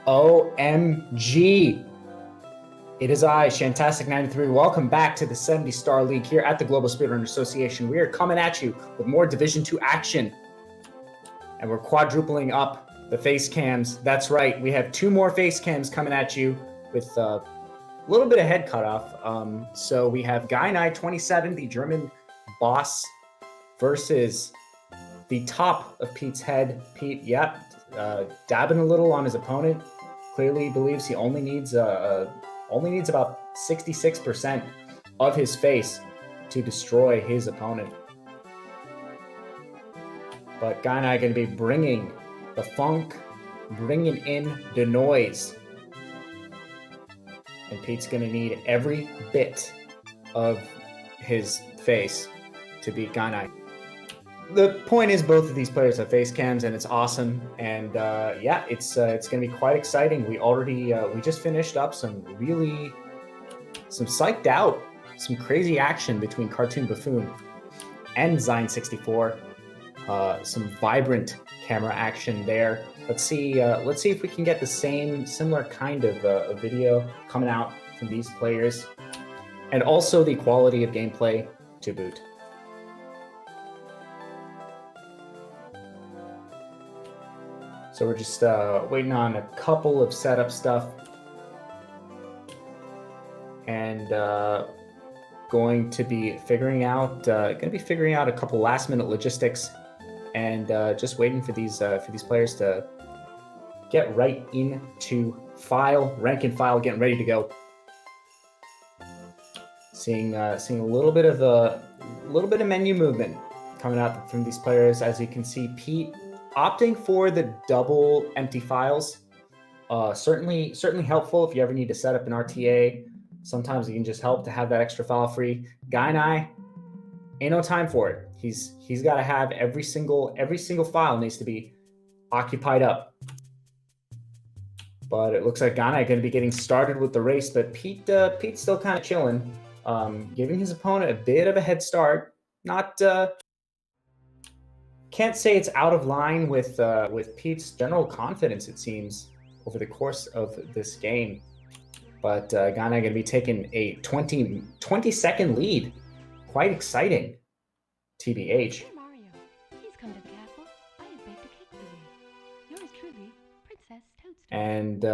OMG. It is I, Shantastic93. Welcome back to the 70-Star League here at the Global Speedrun Association. We are coming at you with more Division 2 action. And we're quadrupling up the face cams. That's right, we have 2 more face cams coming at you with a little bit of head cutoff. So we have Gainai27, the German boss, versus the top of Pete's head. Pete, dabbing a little on his opponent. Clearly believes he only needs about 66% of his face to destroy his opponent. But Gainai going to be bringing the funk, bringing in the noise. And Pete's going to need every bit of his face to beat Gainai. The point is, both of these players have face cams, and it's awesome. And it's going to be quite exciting. We just finished up some psyched out, some crazy action between Cartoon Buffoon and Gainai64. Some vibrant camera action there. Let's see if we can get the similar kind of video coming out from these players, and also the quality of gameplay to boot. So we're just waiting on a couple of setup stuff, and going to be figuring out a couple last-minute logistics, and just waiting for these players to get right into rank and file, getting ready to go. Seeing a little bit of menu movement coming out from these players. As you can see, Pete opting for the double empty files. Certainly helpful if you ever need to set up an RTA. Sometimes it can just help to have that extra file free. Gainai, ain't no time for it. He's got to have every single file needs to be occupied up. But it looks like Gainai going to be getting started with the race, but Pete's still kind of chilling, giving his opponent a bit of a head start. Not can't say it's out of line with Pete's general confidence, it seems, over the course of this game. But Gainai going to be taking a 20-second lead. Quite exciting, TBH. Hey Mario, please come to the castle. I have baked a cake for you. Yours truly, Princess Toadstool. And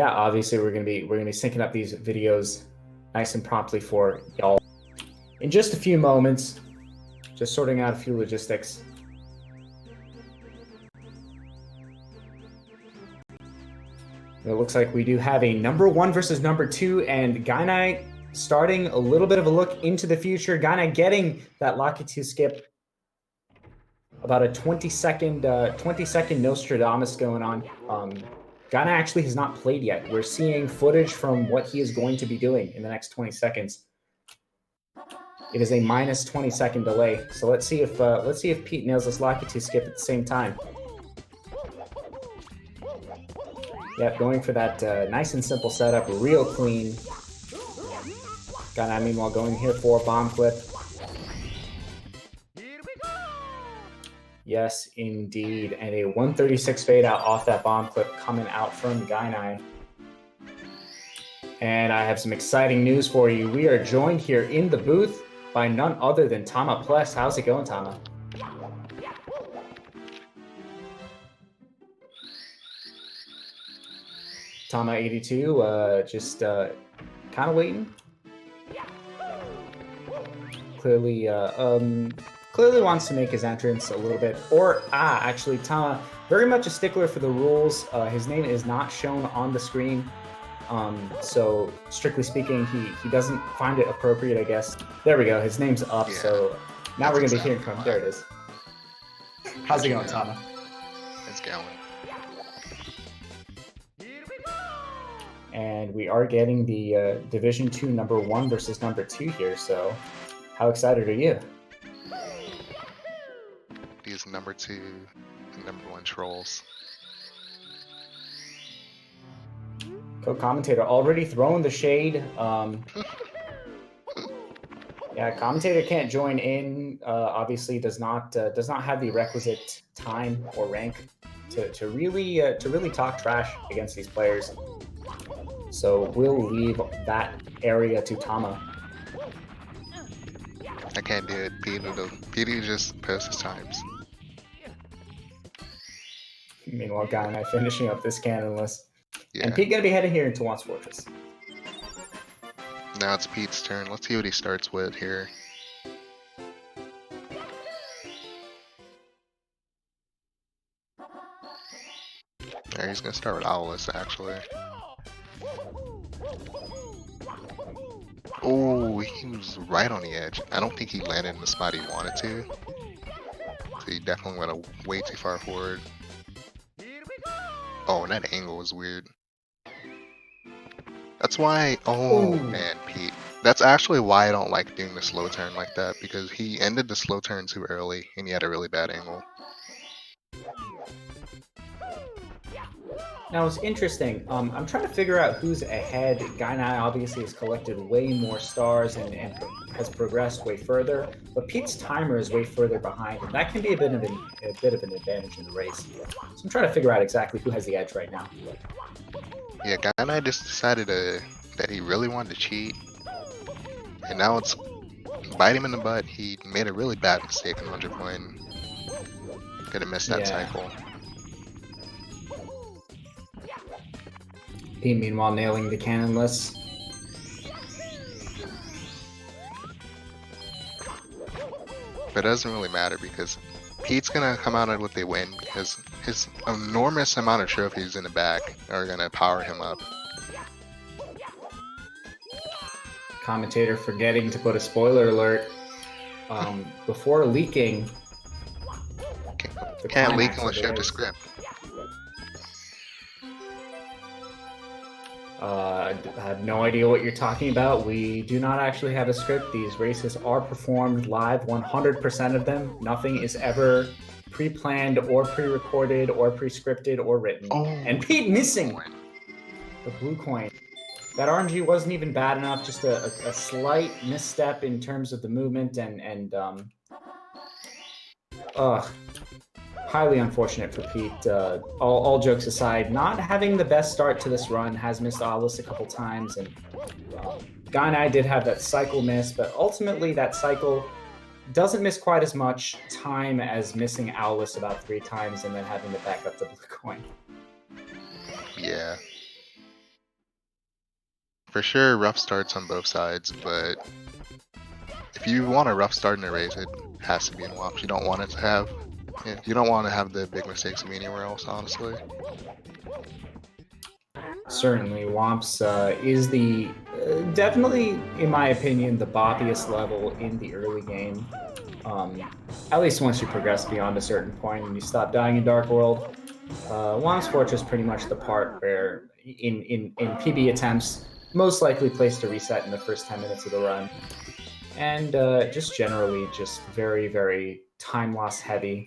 obviously we're gonna be syncing up these videos nice and promptly for y'all in just a few moments. Just sorting out a few logistics. It looks like we do have a number 1 versus number 2, and Gainai starting a little bit of a look into the future. Gainai getting that Lakitu skip. About a 20-second Nostradamus going on. Gainai actually has not played yet. We're seeing footage from what he is going to be doing in the next 20 seconds. It is a minus 20-second delay. So let's see if Pete nails this Lakitu skip at the same time. Yep, going for that nice and simple setup, real clean. Gainai meanwhile going here for bomb clip. Yes, indeed. And a 136 fade out off that bomb clip coming out from Gainai. And I have some exciting news for you. We are joined here in the booth by none other than Tama Pless. How's it going, Tama? Tama82, just kind of waiting. Clearly wants to make his entrance a little bit. Actually, Tama, very much a stickler for the rules. His name is not shown on the screen. So strictly speaking, he doesn't find it appropriate, I guess. There we go. His name's up. Yeah, so now we're going to be hearing from him. There it is. How's it going, Tama? It's going. And we are getting the Division 2 number 1 versus number 2 here. So how excited are you? These number 2 and number 1 trolls. Co-commentator already throwing the shade. Yeah, commentator can't join in. Obviously, does not have the requisite time or rank to really talk trash against these players. So we'll leave that area to Tama. I can't do it. Petey just posts his times. Meanwhile, Gainai finishing up this cannonless. Yeah. And Pete gonna be heading here into Wamp's Fortress. Now it's Pete's turn. Let's see what he starts with here. Yeah, he's gonna start with Owlus actually. Oh, he was right on the edge. I don't think he landed in the spot he wanted to. So he definitely went way too far forward. Oh, and that angle was weird. That's why, oh Ooh. man, Pete. That's actually why I don't like doing the slow turn like that, because he ended the slow turn too early and he had a really bad angle. Now it's interesting. I'm trying to figure out who's ahead. Gainai obviously has collected way more stars and has progressed way further, but Pete's timer is way further behind, and that can be a bit of an advantage in the race. So I'm trying to figure out exactly who has the edge right now. Yeah, Gainai just decided that he really wanted to cheat, and now it's bite him in the butt. He made a really bad mistake in 100 point. Could have missed that cycle. Pete, meanwhile, nailing the cannonless. But it doesn't really matter because Pete's gonna come out with a win because his enormous amount of trophies in the back are gonna power him up. Commentator forgetting to put a spoiler alert before leaking. Can't leak unless you have the script. I have no idea what you're talking about. We do not actually have a script. These races are performed live, 100% of them. Nothing is ever pre-planned or pre-recorded or pre-scripted or written. Oh, and Pete missing the blue coin. That RNG wasn't even bad enough, just a slight misstep in terms of the movement and highly unfortunate for Pete. All jokes aside, not having the best start to this run, has missed Owlus a couple times, and Gainai did have that cycle miss, but ultimately that cycle doesn't miss quite as much time as missing Owlus about 3 times and then having to back up the blue coin. Yeah. For sure, rough starts on both sides, but if you want a rough start in a race, it has to be in Wamps. You don't want it to have. You don't want to have the big mistakes be anywhere else, honestly. Certainly, Wamps is the definitely, in my opinion, the boppiest level in the early game. At least once you progress beyond a certain point and you stop dying in Dark World. Wamps Fortress is pretty much the part where, in PB attempts, most likely placed a reset in the first 10 minutes of the run. And just generally, just very, very time loss heavy.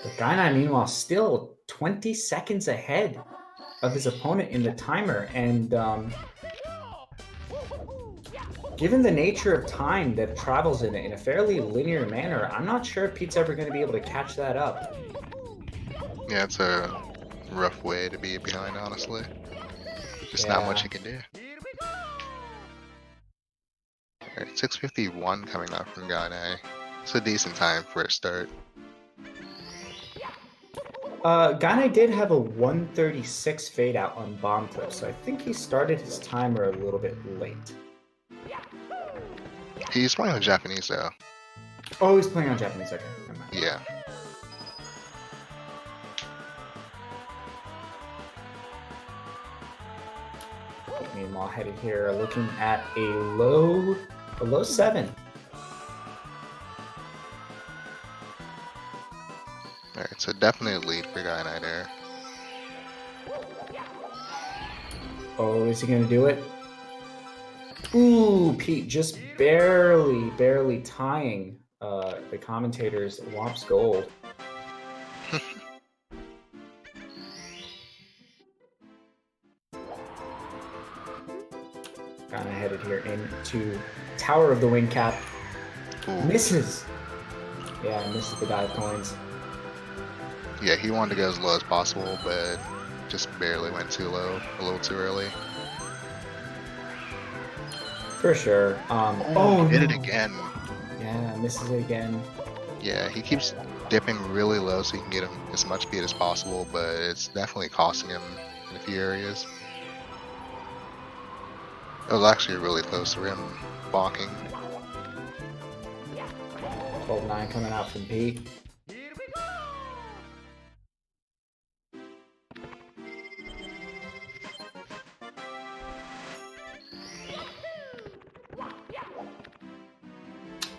But Gainai, meanwhile, still 20 seconds ahead of his opponent in the timer. And given the nature of time that travels in a fairly linear manner, I'm not sure if Pete's ever going to be able to catch that up. Yeah, it's a rough way to be behind, honestly. Just not much you can do. Alright, 6:51 coming up from Gainai. It's a decent time for a start. Gainai did have a 136 fade out on bomb clip, so I think he started his timer a little bit late. He's playing on Japanese though. Oh, he's playing on Japanese, okay. Never mind. Yeah. Meanwhile, headed here, looking at a low 7. Alright, so definitely a lead for Gainai there. Oh, is he gonna do it? Ooh, Pete just barely tying the commentator's Wamps gold. Kind of headed here into Tower of the Wing Cap. Ooh. Misses. Yeah, misses the dive coins. Yeah, he wanted to go as low as possible, but just barely went too low, a little too early. For sure. Hit no. it again. Yeah, misses it again. Yeah, he keeps dipping really low so he can get him as much speed as possible, but it's definitely costing him in a few areas. It was actually really close to him balking. 12-9 coming out from Pete.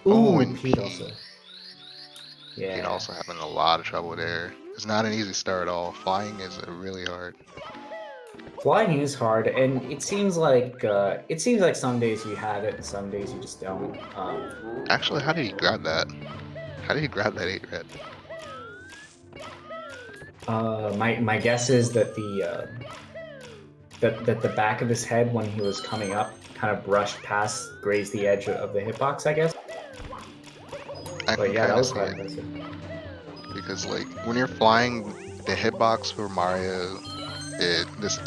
Ooh, And Pete also. Yeah. Pete also having a lot of trouble there. It's not an easy start at all. Flying is really hard. Flying is hard, and it seems like some days you have it and some days you just don't. Actually, how did he grab that? How did he grab that 8 red? My guess is that the back of his head when he was coming up kind of brushed past, grazed the edge of the hitbox, I guess. But yeah, that was quite impressive. Because like when you're flying, the hitbox for Mario, it's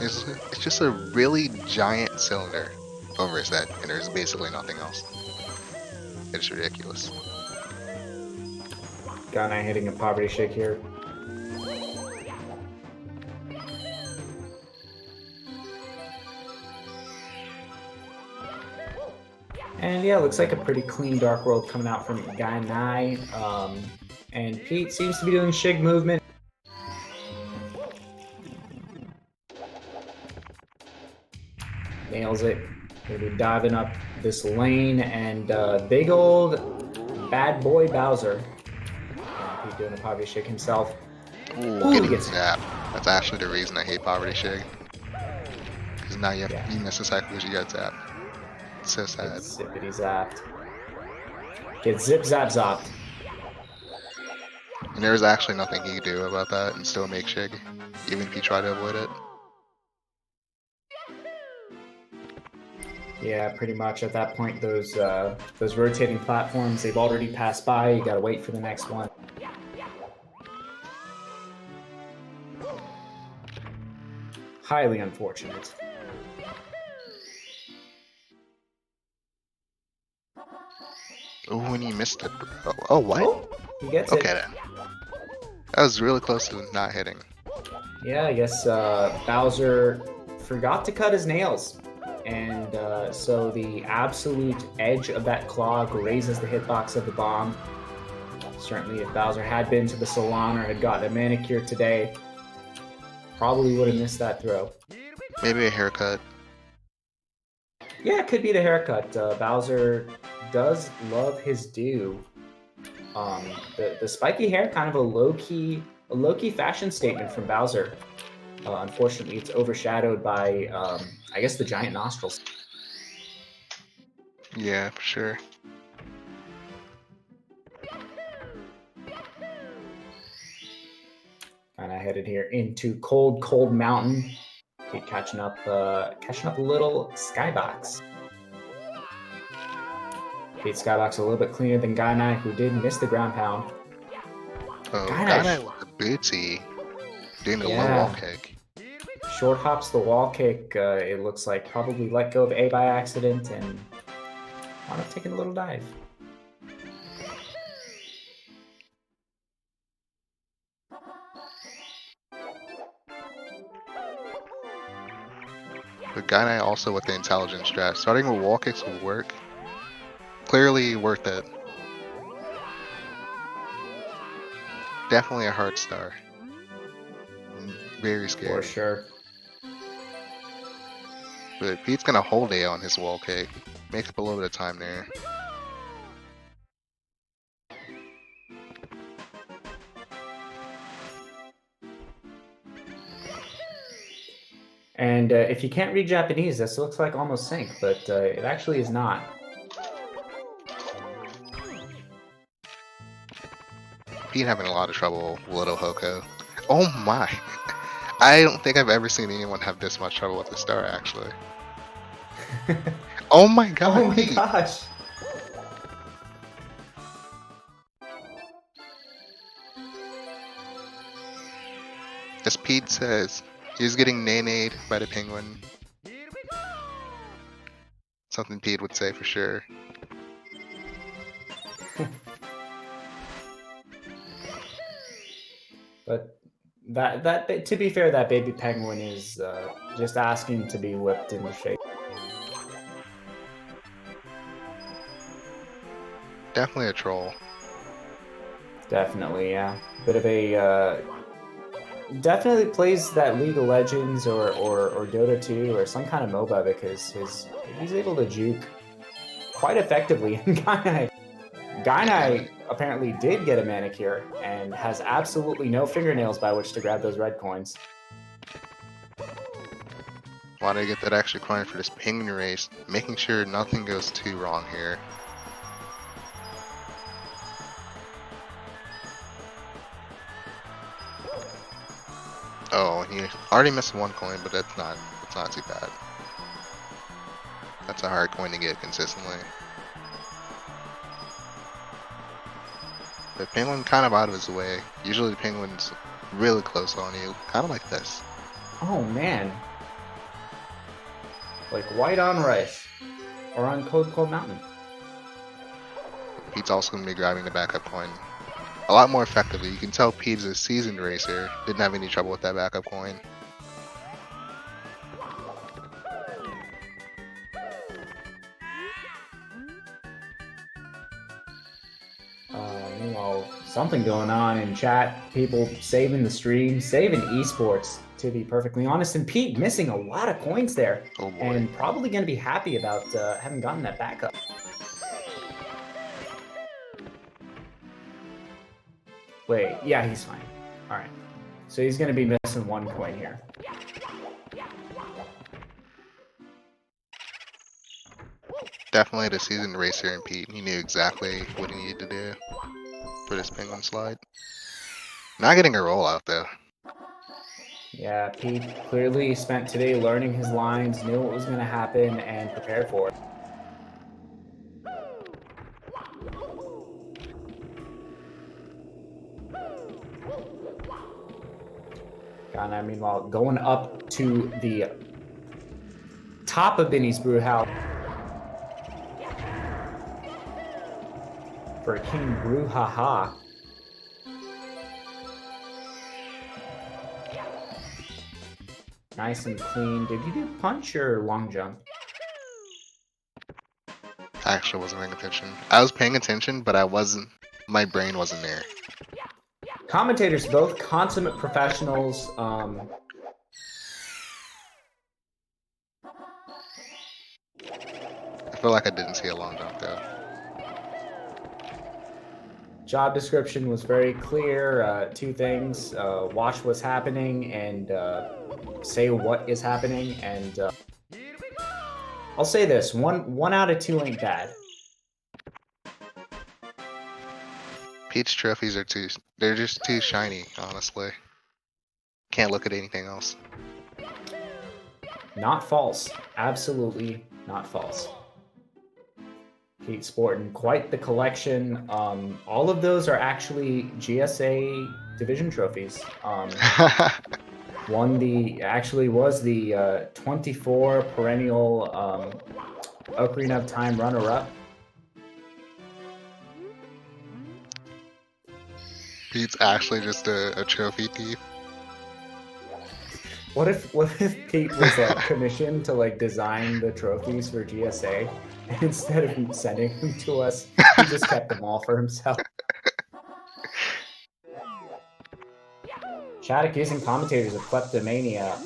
just a really giant cylinder over his head, and there's basically nothing else. It's ridiculous. Gainai hitting a poverty shake here. And yeah, looks like a pretty clean Dark World coming out from Gainai. And Pete seems to be doing Shig movement. Nails it. Gonna be diving up this lane, and big old bad boy Bowser. And Pete doing a poverty shake himself. Ooh, getting zapped. That's actually the reason I hate poverty shake. Because now you miss a cycle because you got zapped. It's so sad. Get zippity zapped. Get zip zap zopped. And there was actually nothing he could do about that and still make Shig, even if he tried to avoid it. Yeah, pretty much at that point, those rotating platforms, they've already passed by. You gotta wait for the next one. Highly unfortunate. Oh, and he missed it. Oh, what? Oh, he gets it. Okay then. That was really close to not hitting. Yeah, I guess Bowser forgot to cut his nails. And so the absolute edge of that claw grazes the hitbox of the bomb. Certainly, if Bowser had been to the salon or had gotten a manicure today, probably would have missed that throw. Maybe a haircut. Yeah, it could be the haircut. Bowser does love his due. The spiky hair, kind of a low-key fashion statement from Bowser. Unfortunately, it's overshadowed by, I guess, the giant nostrils. Yeah, for sure. And I headed here into Cold Mountain. Keep catching up a little Skybox. Pete Skybox a little bit cleaner than Gainai, who did miss the ground pound. Oh, Gainai with the bootsy. Doing the low wall kick. Short hops the wall kick, it looks like probably let go of A by accident and wound up taking a little dive. But Gainai also with the intelligence strat. Starting with wall kicks will work. Clearly worth it. Definitely a hard star. Very scary. For sure. But Pete's gonna hold A on his wall kick. Make up a little bit of time there. And if you can't read Japanese, this looks like almost sync, but it actually is not. Pete having a lot of trouble with Little Hoko. Oh my! I don't think I've ever seen anyone have this much trouble with the star, actually. Oh my god! Oh my gosh! As Pete says, he's getting nay-nayed by the penguin. Something Pete would say for sure. But that to be fair, that baby penguin is just asking to be whipped into shape. Definitely a troll. Definitely, yeah. Bit of a definitely plays that League of Legends or Dota 2 or some kind of MOBA because he's able to juke quite effectively. And Gainai apparently did get a manicure and has absolutely no fingernails by which to grab those red coins. Wanted to get that extra coin for this penguin race, making sure nothing goes too wrong here. Oh, he already missed one coin, but that's not too bad. That's a hard coin to get consistently. The penguin kind of out of his way. Usually the penguin's really close on you, kind of like this. Oh man. Like white on rice. Or on Cold Mountain. Pete's also going to be grabbing the backup coin a lot more effectively. You can tell Pete's a seasoned racer. Didn't have any trouble with that backup coin. Meanwhile, something going on in chat. People saving the stream, saving esports, to be perfectly honest. And Pete missing a lot of coins there. Oh boy. And probably going to be happy about having gotten that backup. Wait, yeah, he's fine. All right. So he's going to be missing one coin here. Definitely the seasoned racer in Pete. He knew exactly what he needed to do for this penguin slide. Not getting a rollout though. Yeah, Pete clearly spent today learning his lines, knew what was going to happen, and prepared for it. Gainai, meanwhile, going up to the top of Benny's Brewhouse for a King Brouhaha. Nice and clean. Did you do punch or long jump? I actually wasn't paying attention. I was paying attention, but I wasn't. My brain wasn't there. Commentators, both consummate professionals. I feel like I didn't see a long jump though. Job description was very clear. Two things: watch what's happening and say what is happening. And I'll say this: one out of two ain't bad. Pete's trophies are they're just too shiny, honestly. Can't look at anything else. Not false. Absolutely not false. Pete sporting quite the collection. All of those are actually GSA division trophies. Was the 24 perennial Ocarina of Time runner-up. Pete's actually just a trophy thief. What if Pete was commissioned to design the trophies for GSA, and instead of sending them to us, he just kept them all for himself? Chat accusing commentators of kleptomania.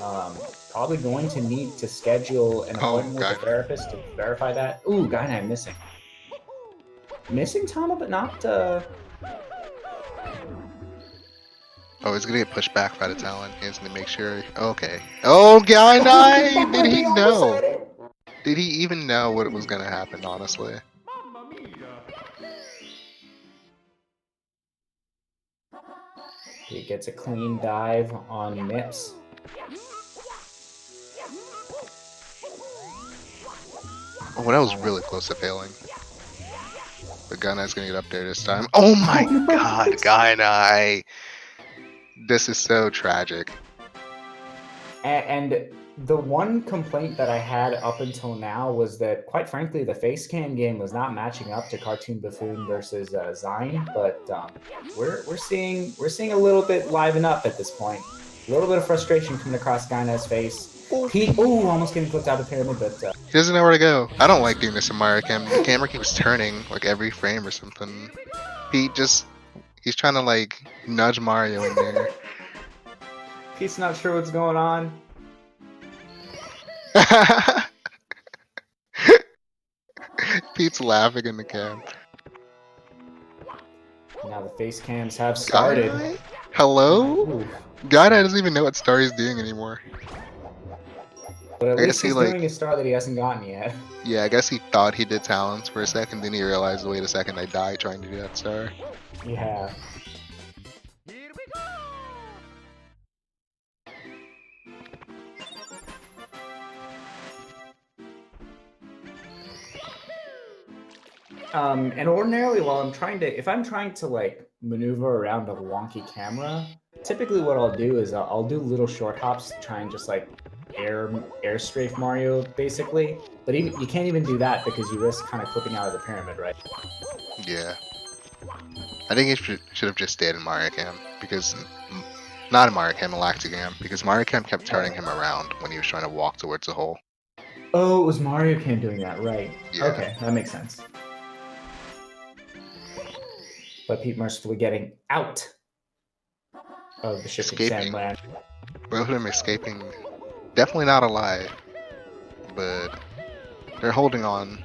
Probably going to need to schedule an appointment with a therapist to verify that. Ooh, Gainai missing. Missing Tama, but not. Oh, he's gonna get pushed back by the talent. He's gonna make sure. Okay. Oh, Gainai! Did he know? Did he even know what was gonna happen? Honestly. He gets a clean dive on Mips. Oh, that was really close to failing. But Gainai's gonna get up there this time. Oh my god, Gainai! This is so tragic. And the one complaint that I had up until now was that, quite frankly, the face cam game was not matching up to Cartoon Buffoon versus Zine. But we're seeing a little bit liven up at this point. A little bit of frustration coming across Gainai's face. Pete, almost getting flipped out of the pyramid, but He doesn't know where to go. I don't like doing this in Mario Cam. The camera keeps turning like every frame or something. Pete just, he's trying to like nudge Mario in there. Pete's not sure what's going on. Pete's laughing in the cam. Now the face cams have started. Gainai? Hello? Ooh. Gainai doesn't even know what star he's doing anymore. But at I guess least he, he's like- doing a star that he hasn't gotten yet. Yeah, I guess he thought he did talents for a second, then he realized, wait a second, I died trying to do that star. Yeah. And ordinarily, if I'm trying to like maneuver around a wonky camera, typically what I'll do is I'll do little short hops to try and just like air strafe Mario, basically. But even you can't even do that because you risk kind of clipping out of the pyramid, right? Yeah. I think he should have just stayed in Mario Cam, because, not in Mario Cam, in Lactigam, because Mario Cam kept turning him around when he was trying to walk towards the hole. Oh, it was Mario Cam doing that, right? Yeah. Okay, that makes sense. But Pete mercifully getting out of the shifting Escaping. sandland. Both of them escaping, definitely not alive, but they're holding on.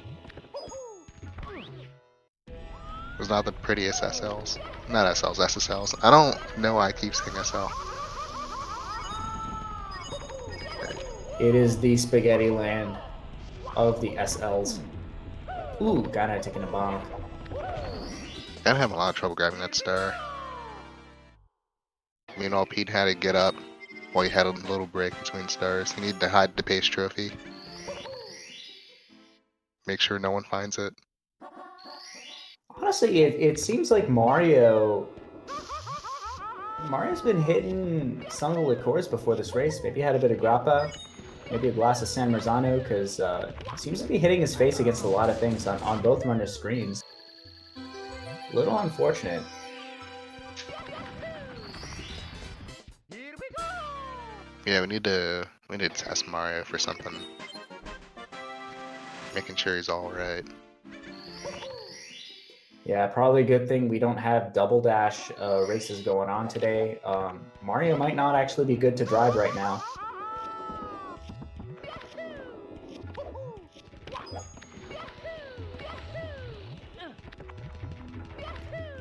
It was not the prettiest SLs. Not SLs, SSLs. I don't know why I keep saying SL. It is the spaghetti land of the SLs. Ooh, Gainai taking a bomb. I'd have a lot of trouble grabbing that star. Meanwhile, Pete had to get up while he had a little break between stars. He needed to hide the pace trophy. Make sure no one finds it. Honestly, it seems like Mario's been hitting some of the liqueurs before this race. Maybe he had a bit of grappa, maybe a glass of San Marzano, because seems to be hitting his face against a lot of things on both runners' screens. A little unfortunate. Yeah, we need to test Mario for something. Making sure he's alright. Yeah, probably a good thing we don't have double dash races going on today. Mario might not actually be good to drive right now.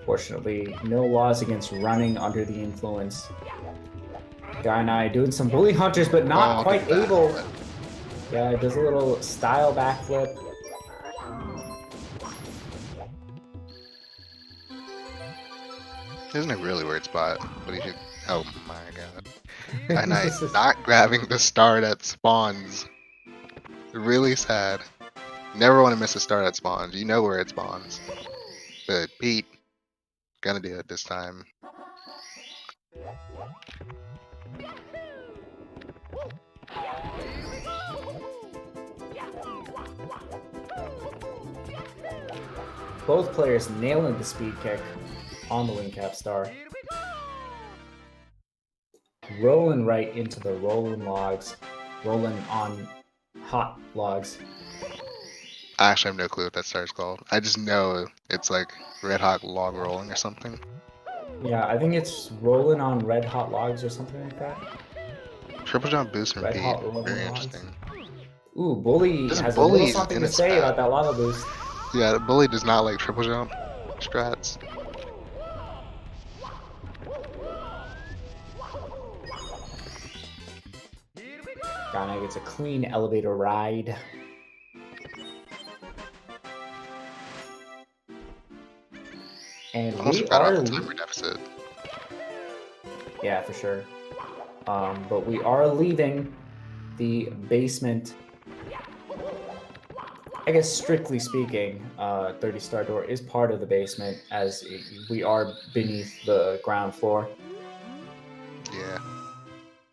Fortunately, no laws against running under the influence. Gainai doing some bully hunters, but not quite able. Yeah, does a little style backflip. Isn't a really weird spot, but he should. Oh my god. Gainai not grabbing the star that spawns. Really sad. Never want to miss a star that spawns. You know where it spawns. But Pete, gonna do it this time. Both players nailing the speed kick on the wing cap star. Rolling right into the rolling logs. Rolling on hot logs. I actually have no clue what that star is called. I just know it's like red hot log rolling or something. Yeah, I think it's rolling on red hot logs or something like that. Triple jump boost from Red Pete. hot rolling Very logs. interesting. Ooh, Bully This has a Bully little is something in to its say bag. about that lava boost. Yeah, the bully does not like triple jump strats. Gainai gets a clean elevator ride. And Almost we forgot are about the timer deficit. yeah, for sure. But we are leaving the basement. I guess strictly speaking, 30 Star Door is part of the basement, as we are beneath the ground floor. Yeah.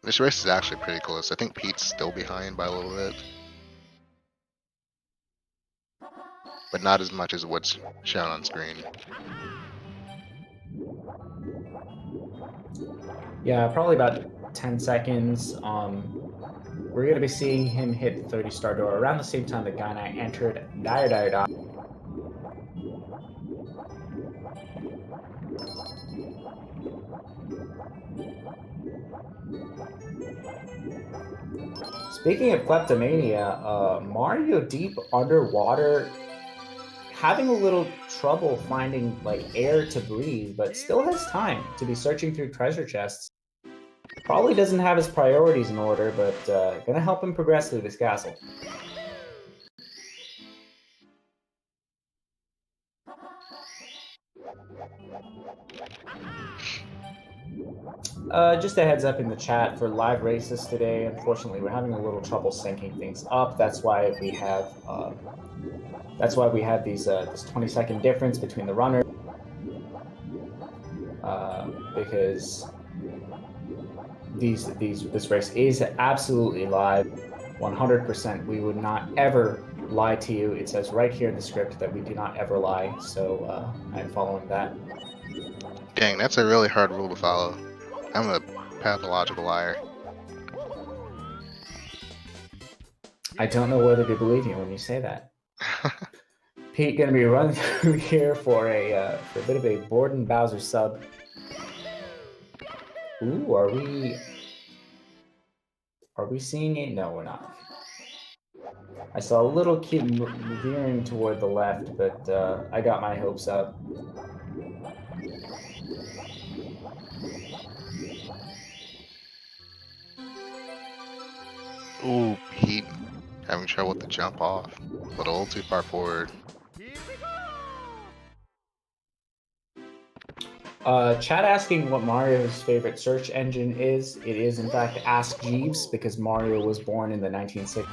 This race is actually pretty close. I think Pete's still behind by a little bit. But not as much as what's shown on screen. Yeah, probably about 10 seconds. We're going to be seeing him hit the 30-star door around the same time that Gainai entered. Speaking of kleptomania, Mario deep underwater, having a little trouble finding like air to breathe, but still has time to be searching through treasure chests. Probably doesn't have his priorities in order, but gonna help him progress through this castle. Just a heads up in the chat for live races today. Unfortunately, we're having a little trouble syncing things up. That's why we have these this 20-second difference between the runners. Because this race is absolutely live, 100%. We would not ever lie to you. It says right here in the script that we do not ever lie. So I'm following that. Dang, that's a really hard rule to follow. I'm a pathological liar. I don't know whether to believe you when you say that. Pete gonna be running through here for a bit of a Borden Bowser sub. Ooh, are we seeing it? No, we're not. I saw a little kid veering toward the left, but I got my hopes up. Ooh, Pete having trouble with the jump off, but a little too far forward. Chat asking what Mario's favorite search engine is. It is, in fact, Ask Jeeves, because Mario was born in the 1960s.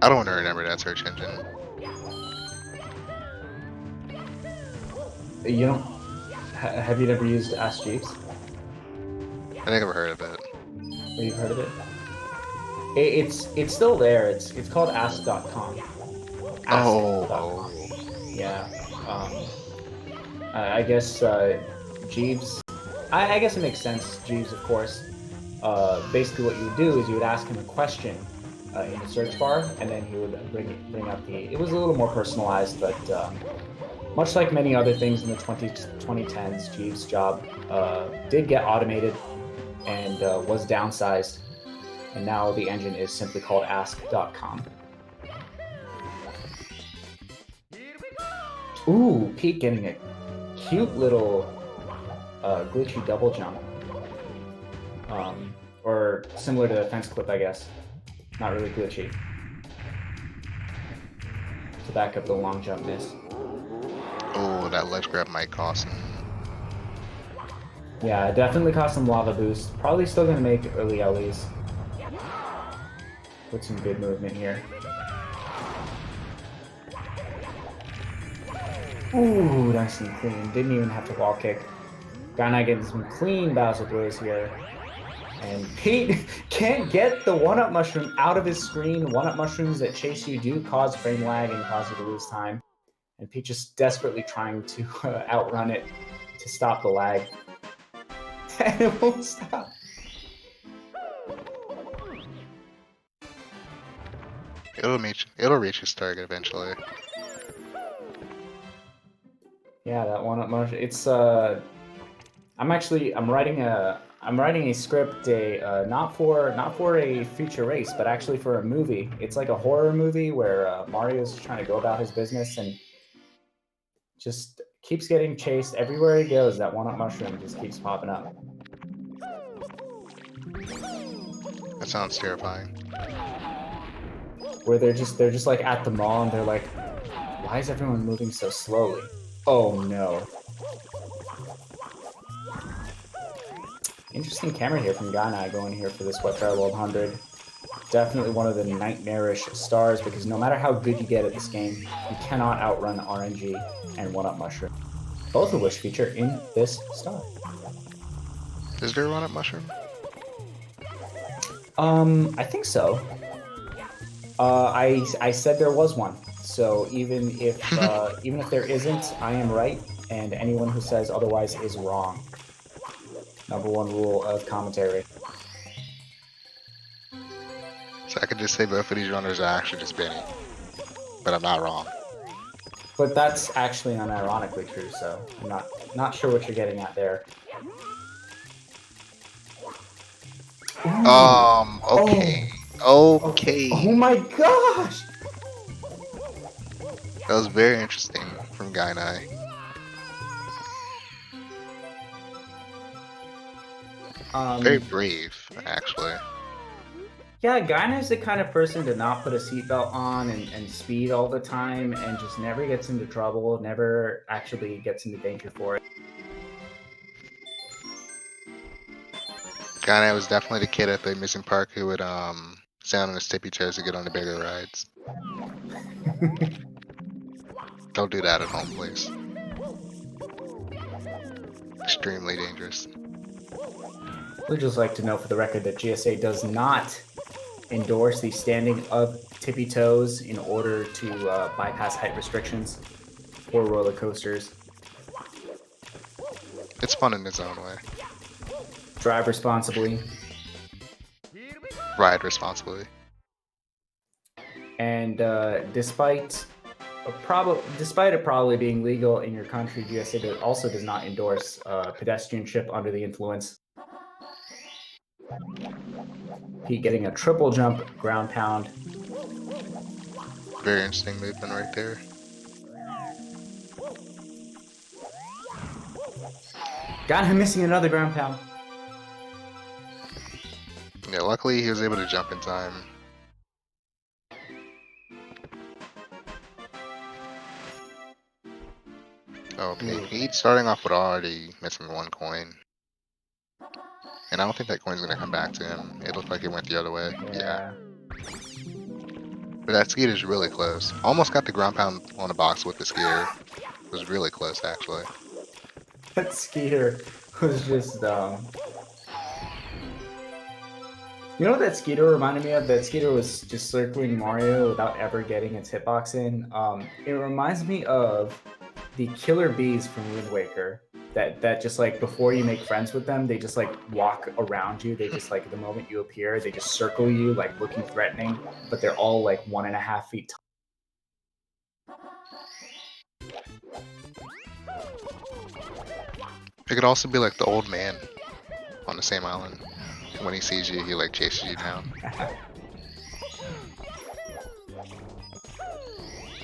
I don't want to remember that search engine. You don't... Have you never used Ask Jeeves? I think I've heard of it. Or you've heard of it? It's still there. It's called ask.com. Oh. Yeah. I guess Jeeves. I guess it makes sense. Jeeves, of course. Basically, what you would do is you would ask him a question in the search bar, and then he would bring up the. It was a little more personalized, but much like many other things in the 2010s, Jeeves' job did get automated and was downsized. And now the engine is simply called ask.com. Ooh, Pete getting a cute little glitchy double jump. Or similar to the fence clip, I guess. Not really glitchy. To back up the long jump miss. Oh, that ledge grab might cost him. Yeah, definitely cost him lava boost. Probably still gonna make early Ellie's. With some good movement here. Ooh, nice and clean. Didn't even have to wall kick. Gainai getting some clean Bowser throws here. And Pete can't get the one-up mushroom out of his screen. One-up mushrooms that chase you do cause frame lag and cause you to lose time. And Pete just desperately trying to outrun it to stop the lag. And it won't stop. It'll reach its target eventually. Yeah, that one-up mushroom. It's I'm writing a script not for a future race, but actually for a movie. It's like a horror movie where Mario's trying to go about his business and just keeps getting chased everywhere he goes. That one-up mushroom just keeps popping up. That sounds terrifying. Where they're just like at the mall and they're like, why is everyone moving so slowly? Oh no. Interesting camera here from Gainai going here for this Wet Trail 100. Definitely one of the nightmarish stars, because no matter how good you get at this game, you cannot outrun RNG and one-up mushroom. both of which feature in this star. Is there a run-up mushroom? I think so. I said there was one. So even if there isn't, I am right, and anyone who says otherwise is wrong. Number one rule of commentary. So I could just say both of these runners are actually just Benny, but I'm not wrong. But that's actually unironically true. So I'm not sure what you're getting at there. Okay. Okay. Oh my gosh! That was very interesting from Gainai. Very brave, actually. Yeah, Gainai's the kind of person to not put a seatbelt on and speed all the time and just never gets into trouble, never actually gets into danger for it. Gainai was definitely the kid at the amusement park who would stand on his tippy toes to get on the bigger rides. Don't do that at home, please. Extremely dangerous. We'd just like to know for the record that GSA does not endorse the standing of tippy toes in order to bypass height restrictions or roller coasters. It's fun in its own way. Drive responsibly. Ride responsibly. And despite it probably being legal in your country, GSA also does not endorse pedestrianship under the influence. Pete getting a triple jump ground pound. Very interesting movement right there. Got him missing another ground pound. Yeah, luckily he was able to jump in time. Okay, he's starting off with already missing one coin. And I don't think that coin's gonna come back to him. It looked like it went the other way. Yeah. But that skid is really close. Almost got the ground pound on the box with the skier. It was really close, actually. That Skeeter was just You know what that Skeeter reminded me of? That Skeeter was just circling Mario without ever getting its hitbox in. It reminds me of the killer bees from Wind Waker. That just like before you make friends with them, they just like walk around you. They just like the moment you appear, they just circle you like looking threatening, but they're all like 1.5 feet tall. It could also be like the old man on the same island. When he sees you, he like chases you down.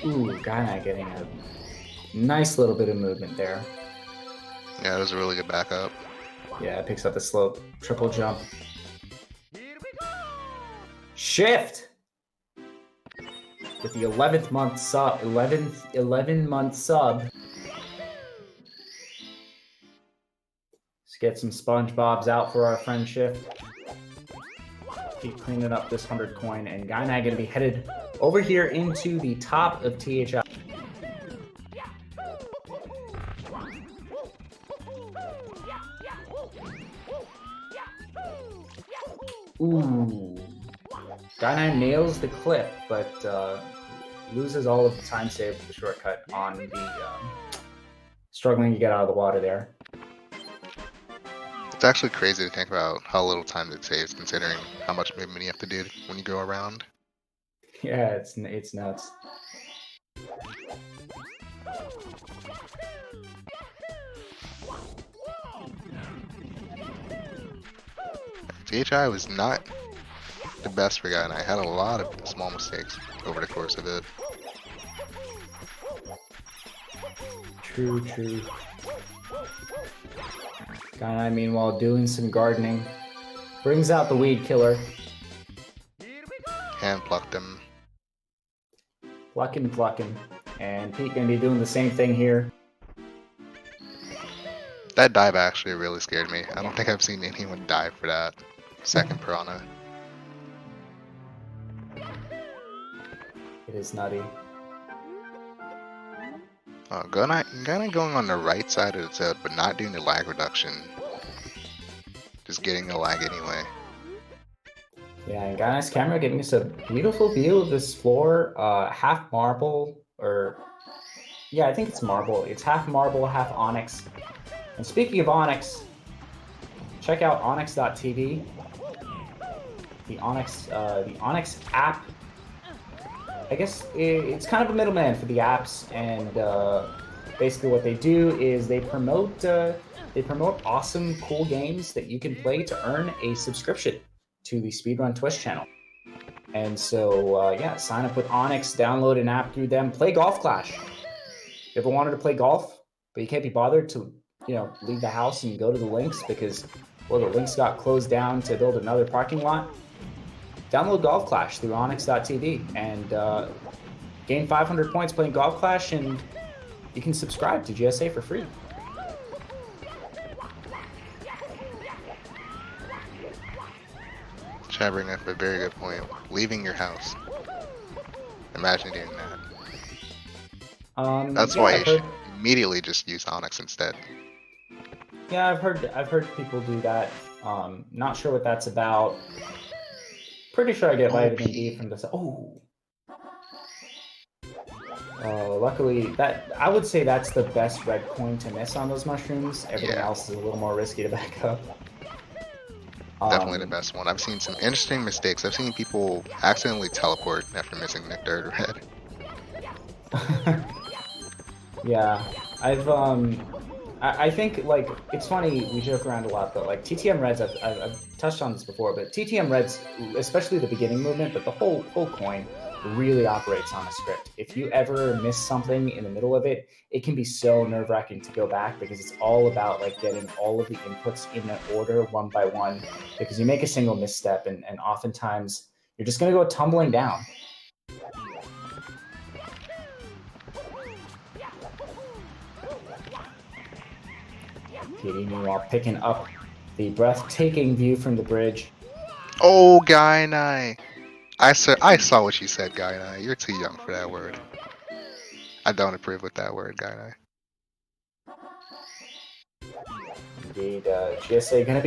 Ooh, Gainai getting a nice little bit of movement there. Yeah, that was a really good backup. Yeah, it picks up the slope. Triple jump. Shift! With the 11th month sub. 11 month sub. Let's get some SpongeBob's out for our friend Shift. Keep cleaning up this 100 coin, and Gainai gonna be headed over here into the top of THI. Ooh. Gainai nails the clip, but loses all of the time saved with the shortcut on the struggling to get out of the water there. It's actually crazy to think about how little time it saves considering how much movement you have to do when you go around. Yeah, it's nuts. THI was not the best for Gainai. I had a lot of small mistakes over the course of it. True. Gainai, meanwhile, doing some gardening. Brings out the weed killer. Hand plucked him. Plucking. And Pete gonna be doing the same thing here. That dive actually really scared me. I don't think I've seen anyone dive for that. Second piranha. It is nutty. Gainai going on the right side of the tilt, but not doing the lag reduction. Just getting the lag anyway. Yeah, and Gainai's camera giving us a beautiful view of this floor. Half marble, or yeah, I think it's marble. It's half marble, half onyx. And speaking of onyx, check out onyx.tv. The Onyx app. I guess it's kind of a middleman for the apps, and basically what they do is they promote awesome, cool games that you can play to earn a subscription to the Speedrun Twitch channel. And so yeah, sign up with Onyx, download an app through them, play Golf Clash. You ever wanted to play golf, but you can't be bothered to leave the house and go to the links because the links got closed down to build another parking lot? Download Golf Clash through onyx.tv and gain 500 points playing Golf Clash, and you can subscribe to GSA for free. Chad bring up a very good point. Leaving your house. Imagine doing that. That's why you should immediately just use Onyx instead. Yeah, I've heard people do that. Not sure what that's about. Pretty sure I get vitamin D from this. Luckily, I would say that's the best red coin to miss on those mushrooms. Everything else is a little more risky to back up. Definitely the best one. I've seen some interesting mistakes. I've seen people accidentally teleport after missing the third red. Yeah, I think, like, it's funny, we joke around a lot, but like TTM Reds, I've touched on this before, but TTM Reds, especially the beginning movement, but the whole coin really operates on a script. If you ever miss something in the middle of it, it can be so nerve-wracking to go back because it's all about like getting all of the inputs in an order one by one, because you make a single misstep and oftentimes you're just going to go tumbling down. PD meanwhile picking up the breathtaking view from the bridge. Oh, Gainai! I saw what you said, Gainai. You're too young for that word. I don't approve with that word, Gainai. Indeed, GSA gonna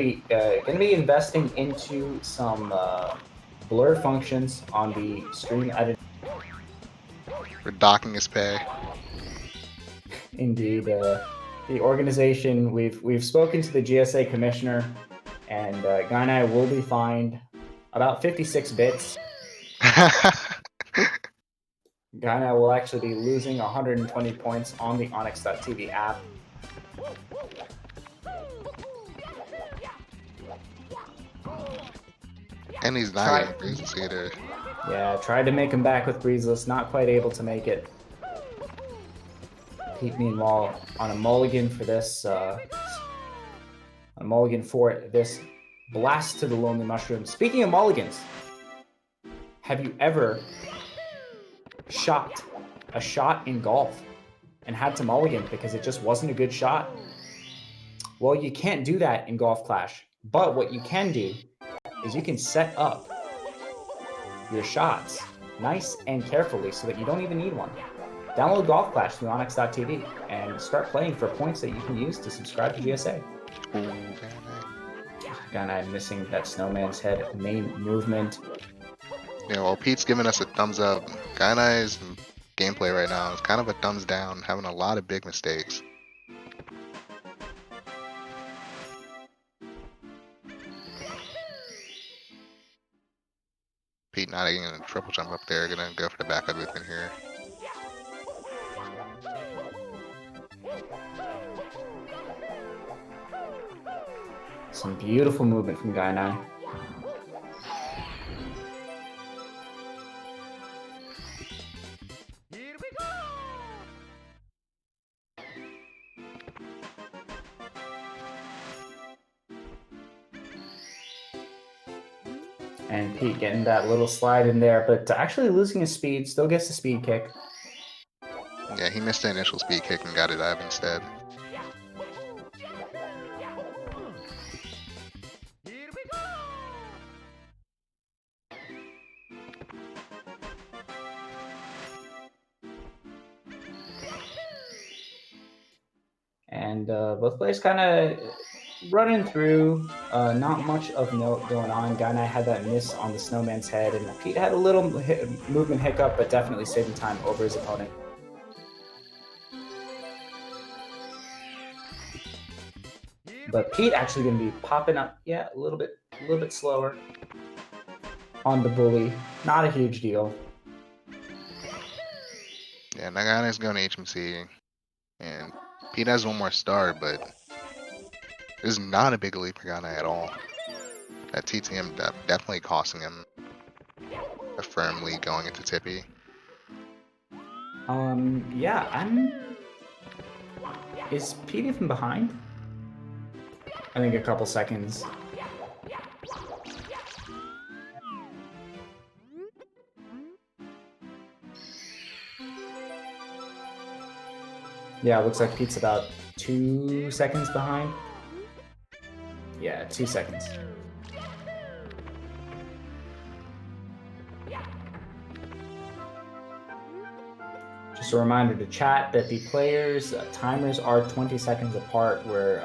be investing into some blur functions on the stream edit. We're docking his pay. Indeed, the organization, we've spoken to the GSA commissioner, and Gainai will be fined about 56 bits. Gainai will actually be losing 120 points on the Onyx.tv app. And he's not getting breezes either. Yeah, tried to make him back with breezes, not quite able to make it. Pete, meanwhile, on a mulligan for this, blast to the Lonely Mushroom. Speaking of mulligans, have you ever shot a shot in golf and had to mulligan because it just wasn't a good shot? Well, you can't do that in Golf Clash, but what you can do is you can set up your shots nice and carefully so that you don't even need one. Download Golf Clash through onyx.tv and start playing for points that you can use to subscribe to GSA. Gainai missing that snowman's head main movement. Yeah, while Pete's giving us a thumbs up, Gainai's gameplay right now is kind of a thumbs down, having a lot of big mistakes. Pete not getting a triple jump up there, gonna go for the backup movement here. Some beautiful movement from Gainai. Here we go! And Pete getting that little slide in there, but actually losing his speed, still gets the speed kick. Yeah, he missed the initial speed kick and got a dive instead. Here we go! And both players kind of running through. Not much of note going on. Gainai had that miss on the snowman's head, and Pete had a little movement hiccup, but definitely saving time over his opponent. But Pete actually going to be popping up, yeah, a little bit slower on the bully. Not a huge deal. Yeah, Nagana's going to HMC, and Pete has one more star, but this is not a big lead for Gainai at all. That TTM definitely costing him a firm lead going into Tippy. Yeah, Is Pete even behind? I think a couple seconds. Yeah, it looks like Pete's about 2 seconds behind. Yeah, 2 seconds. Just a reminder to chat that the players' timers are 20 seconds apart. We're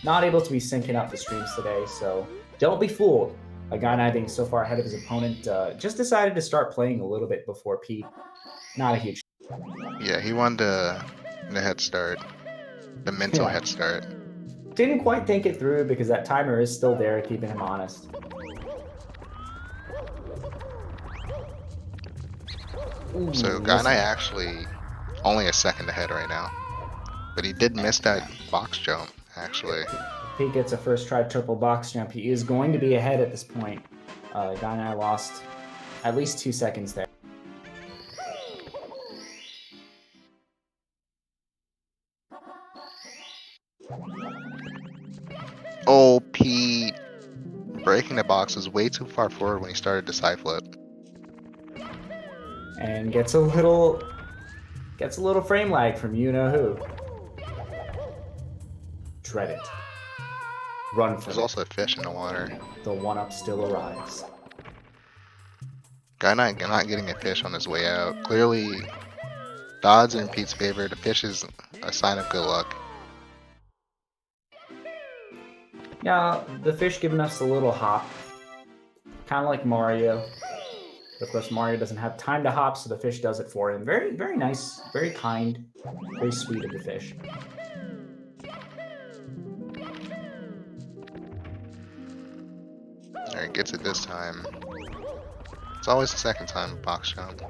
not able to be syncing up the streams today, so don't be fooled. A Gainai being so far ahead of his opponent just decided to start playing a little bit before Pete. Not a huge. Yeah, he won the head start, the mental head start. Didn't quite think it through because that timer is still there, keeping him honest. Ooh, So Gainai actually only a second ahead right now, but he did miss that box jump actually. If Pete gets a first try triple box jump, he is going to be ahead at this point. Gainai lost at least 2 seconds there. Oh, Pete breaking the box was way too far forward when he started the side flip. And gets a little frame lag from you know who. Dread it. Run for it. There's also a fish in the water. The one-up still arrives. Gainai not getting a fish on his way out. Clearly, the odds are in Pete's favor. The fish is a sign of good luck. Yeah, the fish giving us a little hop. Kind of like Mario. But of course, Mario doesn't have time to hop, so the fish does it for him. Very, very nice, very kind, very sweet of the fish. Alright, gets it this time. It's always the second time box jump.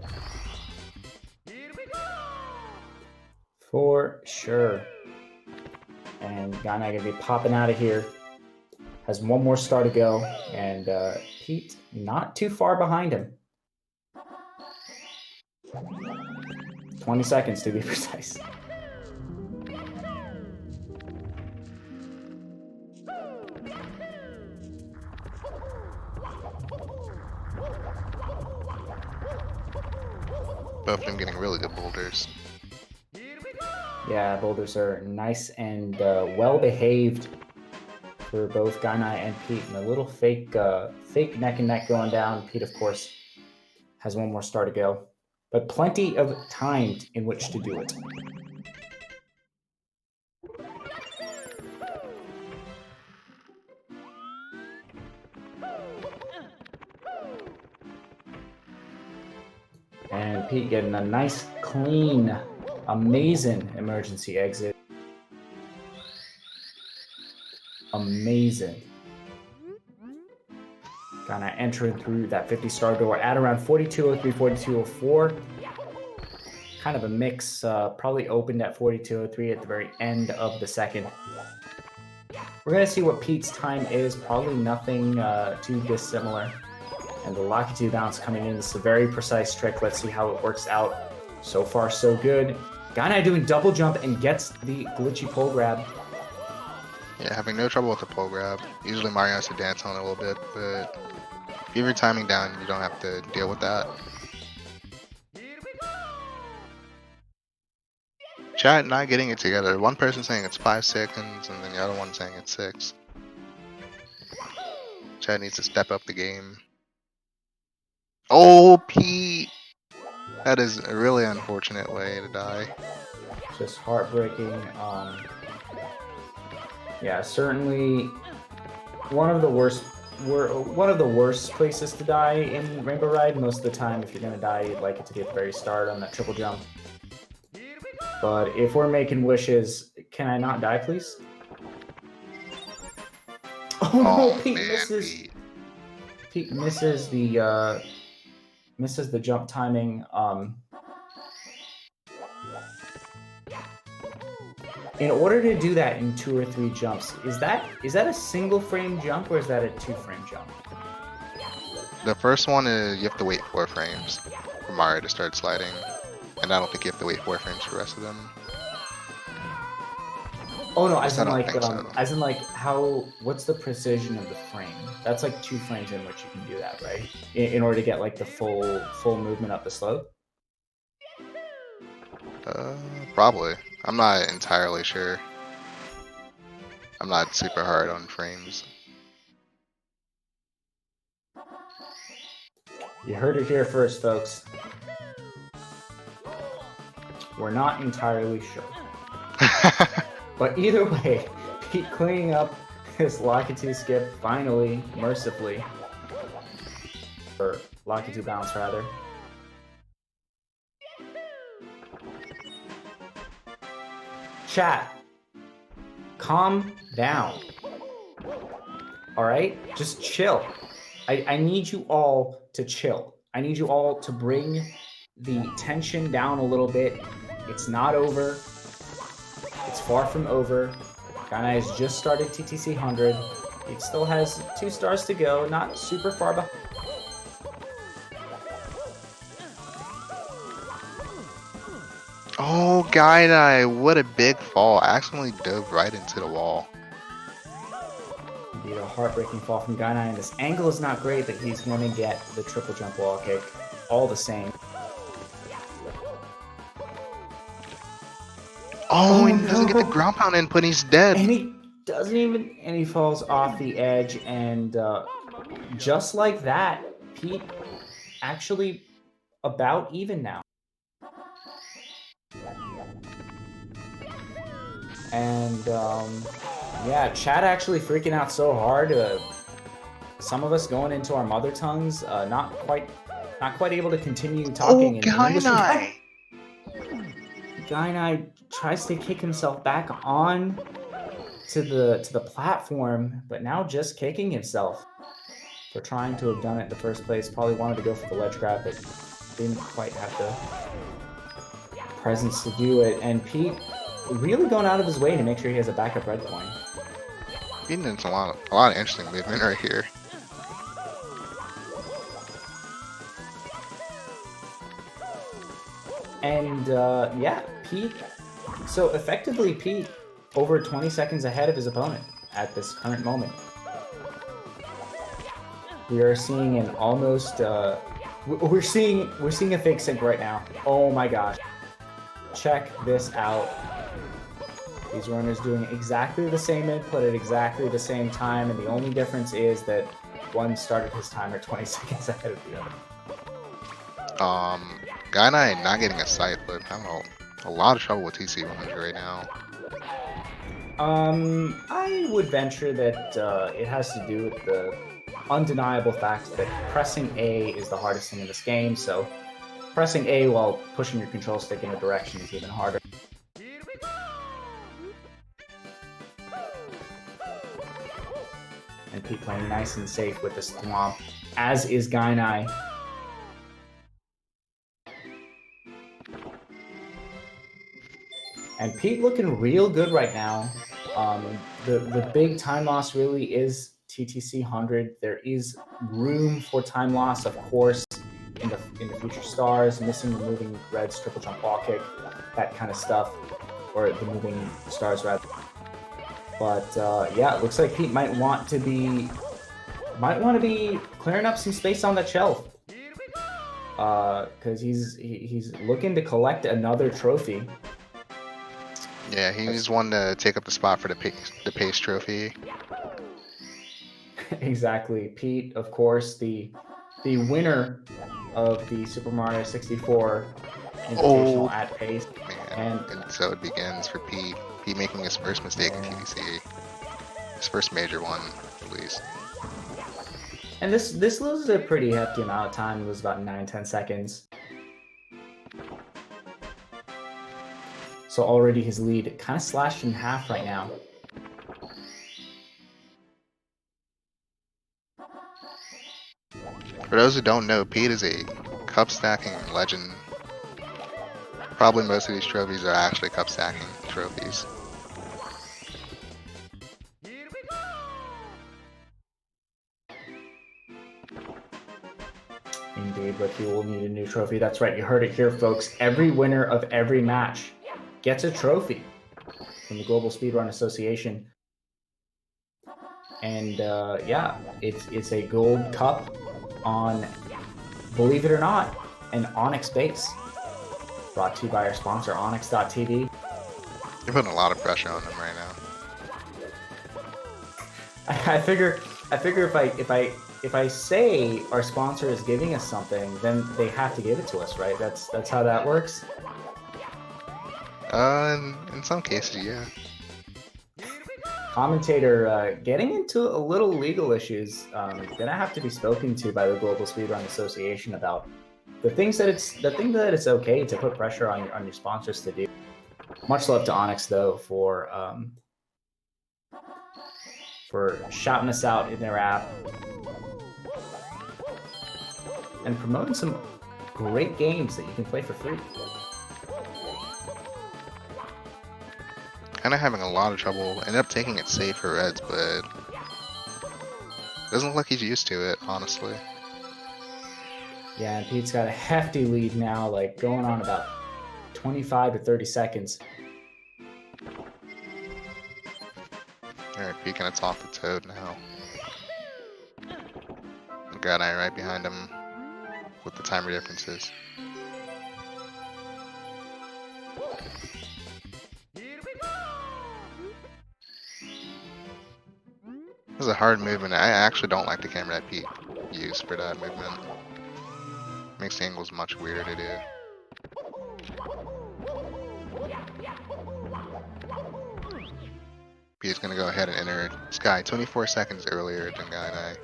For sure. And Gainai gonna be popping out of here. Has one more star to go, and Pete not too far behind him. 20 seconds to be precise. Both of them getting really good boulders. Yeah, boulders are nice and well behaved for both Gainai and Pete. And a little fake neck and neck going down. Pete, of course, has one more star to go, but plenty of time in which to do it. And Pete getting a nice, clean, amazing emergency exit. Amazing. Kind of entering through that 50-star door at around 4203, 4204. Kind of a mix, probably opened at 4203 at the very end of the second. We're going to see what Pete's time is. Probably nothing too dissimilar. And the Locky 2 bounce coming in. This is a very precise trick. Let's see how it works out. So far, so good. Gainai doing double jump and gets the glitchy pole grab. Yeah, having no trouble with the pole grab. Usually Mario has to dance on it a little bit, but if you're timing down, you don't have to deal with that. Chat not getting it together. One person saying it's 5 seconds, and then the other one saying it's 6. Chat needs to step up the game. Oh, Pete! That is a really unfortunate way to die. Just heartbreaking. Yeah, certainly one of the worst. One of the worst places to die in Rainbow Ride. Most of the time, if you're gonna die, you'd like it to be at the very start on that triple jump. But if we're making wishes, can I not die, please? Oh no, Pete man, misses. Pete. Pete misses the jump timing. In order to do that in 2 or 3 jumps, is that a single frame jump or is that a 2-frame jump? The first one is you have to wait 4 frames for Mario to start sliding, and I don't think you have to wait 4 frames for the rest of them. Oh no, I as in don't like think so. what's the precision of the frame? That's like 2 frames in which you can do that, right? In order to get like the full movement up the slope. Probably. I'm not entirely sure. I'm not super hard on frames. You heard it here first, folks. We're not entirely sure. But either way, Pete cleaning up his Lakitu skip finally, mercifully. Or Lakitu bounce, rather. Chat, calm down. Alright? Just chill. I need you all to chill. I need you all to bring the tension down a little bit. It's not over. It's far from over. Gainai has just started TTC 100. It still has 2 stars to go, not super far behind. Oh, Gainai, what a big fall. I accidentally dove right into the wall. Indeed, a heartbreaking fall from Gainai, and this angle is not great, but he's going to get the triple jump wall kick all the same. Oh, he doesn't get the ground pound input, he's dead. And he doesn't even, and he falls off the edge, and just like that, Pete actually about even now. And yeah, chat actually freaking out so hard. Some of us going into our mother tongues, not quite able to continue talking in English. Gainai tries to kick himself back on to the platform, but now just kicking himself for trying to have done it in the first place. Probably wanted to go for the ledge grab, but didn't quite have the presence to do it. And Pete really going out of his way to make sure he has a backup red coin. Pete doing a lot of interesting movement right here. And yeah, Pete. So effectively, Pete over 20 seconds ahead of his opponent at this current moment. We are seeing an almost. We're seeing a fake sync right now. Oh my gosh! Check this out. These runners doing exactly the same input at exactly the same time, and the only difference is that one started his timer 20 seconds ahead of the other. Gainai not getting a side flip. I don't know. A lot of trouble with TC 100 right now. I would venture that it has to do with the undeniable fact that pressing A is the hardest thing in this game, so pressing A while pushing your control stick in a direction is even harder. And Pete playing nice and safe with this thwomp, as is Gainai. And Pete looking real good right now. The big time loss really is TTC 100. There is room for time loss, of course, in the future stars, missing the moving reds, triple jump wall kick, that kind of stuff, or the moving stars rather. But yeah, it looks like Pete might want to be clearing up some space on that shelf, because he's looking to collect another trophy. Yeah, he's one to take up the spot for the pace trophy. Exactly, Pete, of course, the winner of the Super Mario 64 Invitational at pace. Man, and so it begins for Pete. Pete making his first mistake in TDC. His first major one, at least. And this loses a pretty hefty amount of time. It was about 9-10 seconds. So already his lead kind of slashed in half right now. For those who don't know, Pete is a cup stacking legend. Probably most of these trophies are actually cup stacking trophies. Indeed, but he will need a new trophy. That's right, you heard it here, folks. Every winner of every match gets a trophy from the Global Speedrun Association. And yeah, it's a gold cup on, believe it or not, an Onyx base. Brought to you by our sponsor, Onyx.tv. You're putting a lot of pressure on them right now. I figure if I say our sponsor is giving us something, then they have to give it to us, right? That's how that works. In some cases, yeah. Commentator getting into a little legal issues. Gonna have to be spoken to by the Global Speedrun Association about the thing that it's okay to put pressure on your sponsors to do. Much love to Onyx though for shouting us out in their app and promoting some great games that you can play for free. Kind of having a lot of trouble. Ended up taking it safe for Reds, but doesn't look like he's used to it, honestly. Yeah, and Pete's got a hefty lead now, like going on about 25 to 30 seconds. Alright, Pete gonna talk to Toad now. Gainai right behind him with the timer differences. This is a hard movement. I actually don't like the camera that Pete used for that movement. Makes the angles much weirder to do. Pete's gonna go ahead and enter Sky 24 seconds earlier than Gainai.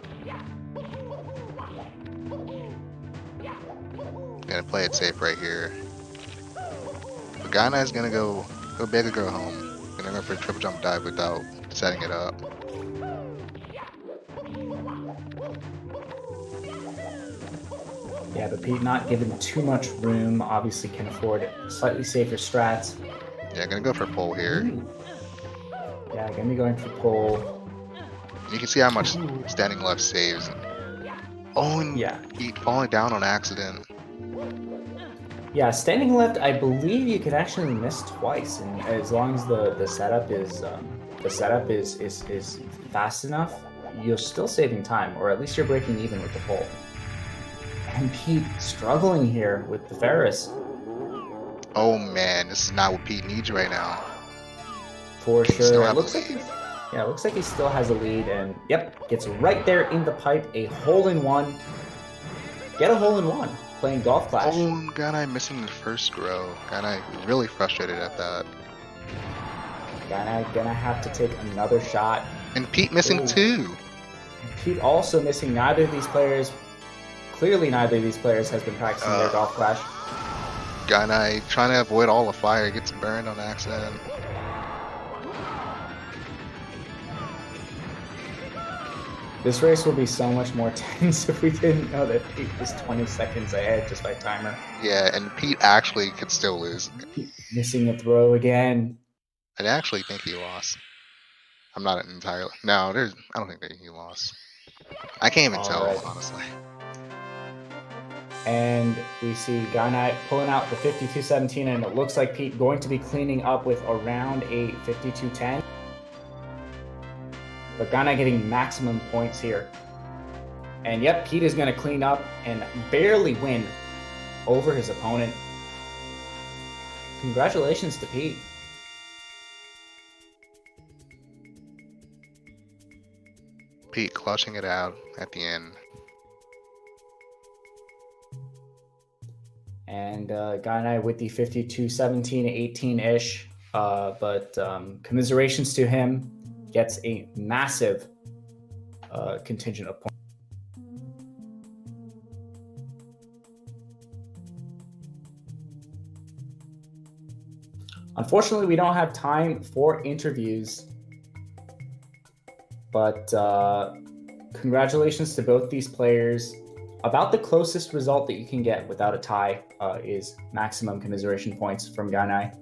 Gonna play it safe right here. But Gainai's gonna go big or go home. Gonna go for a triple jump dive without setting it up. Yeah, but Pete not given too much room, obviously can afford slightly safer strats. Yeah, gonna go for pole here. Ooh. Yeah, gonna be going for pole. You can see how much standing left saves. Oh, and Yeah. Pete falling down on accident. Yeah, standing left, I believe you could actually miss twice, and as long as the setup is fast enough, you're still saving time, or at least you're breaking even with the pole. And Pete struggling here with the Ferris. Oh man, this is not what Pete needs right now. For Can he still sure. It have looks the like lead? it looks like he still has a lead, and yep, gets right there in the pipe, a hole-in-one. Get a hole-in-one, playing Golf Clash. Oh, Gainai missing the first row. Gainai really frustrated at that. Gonna have to take another shot. And Pete missing Ooh. two. Pete also missing. Neither of these players, clearly neither of these players has been practicing their Golf Clash. Gainai trying to avoid all the fire, gets burned on accident. This race will be so much more tense if we didn't know that Pete was 20 seconds ahead just by timer. Yeah, and Pete actually could still lose. Pete missing a throw again. I actually think he lost. I'm not entirely. No, I don't think that he lost. I can't even tell, Alright. honestly. And we see Gainai pulling out the 52-17, and it looks like Pete going to be cleaning up with around a 52-10. But Gainai getting maximum points here. And yep, Pete is going to clean up and barely win over his opponent. Congratulations to Pete. Pete clutching it out at the end. And Gainai with the 52-17, 18-ish. But commiserations to him. gets a massive contingent of points. Unfortunately, we don't have time for interviews, but congratulations to both these players. About the closest result that you can get without a tie is maximum commiseration points from Gainai.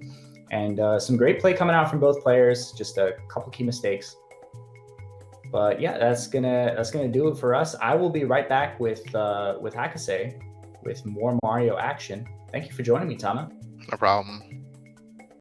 And some great play coming out from both players, just a couple key mistakes. But yeah, that's gonna do it for us. I will be right back with Hakase with more Mario action. Thank you for joining me, Tama. No problem.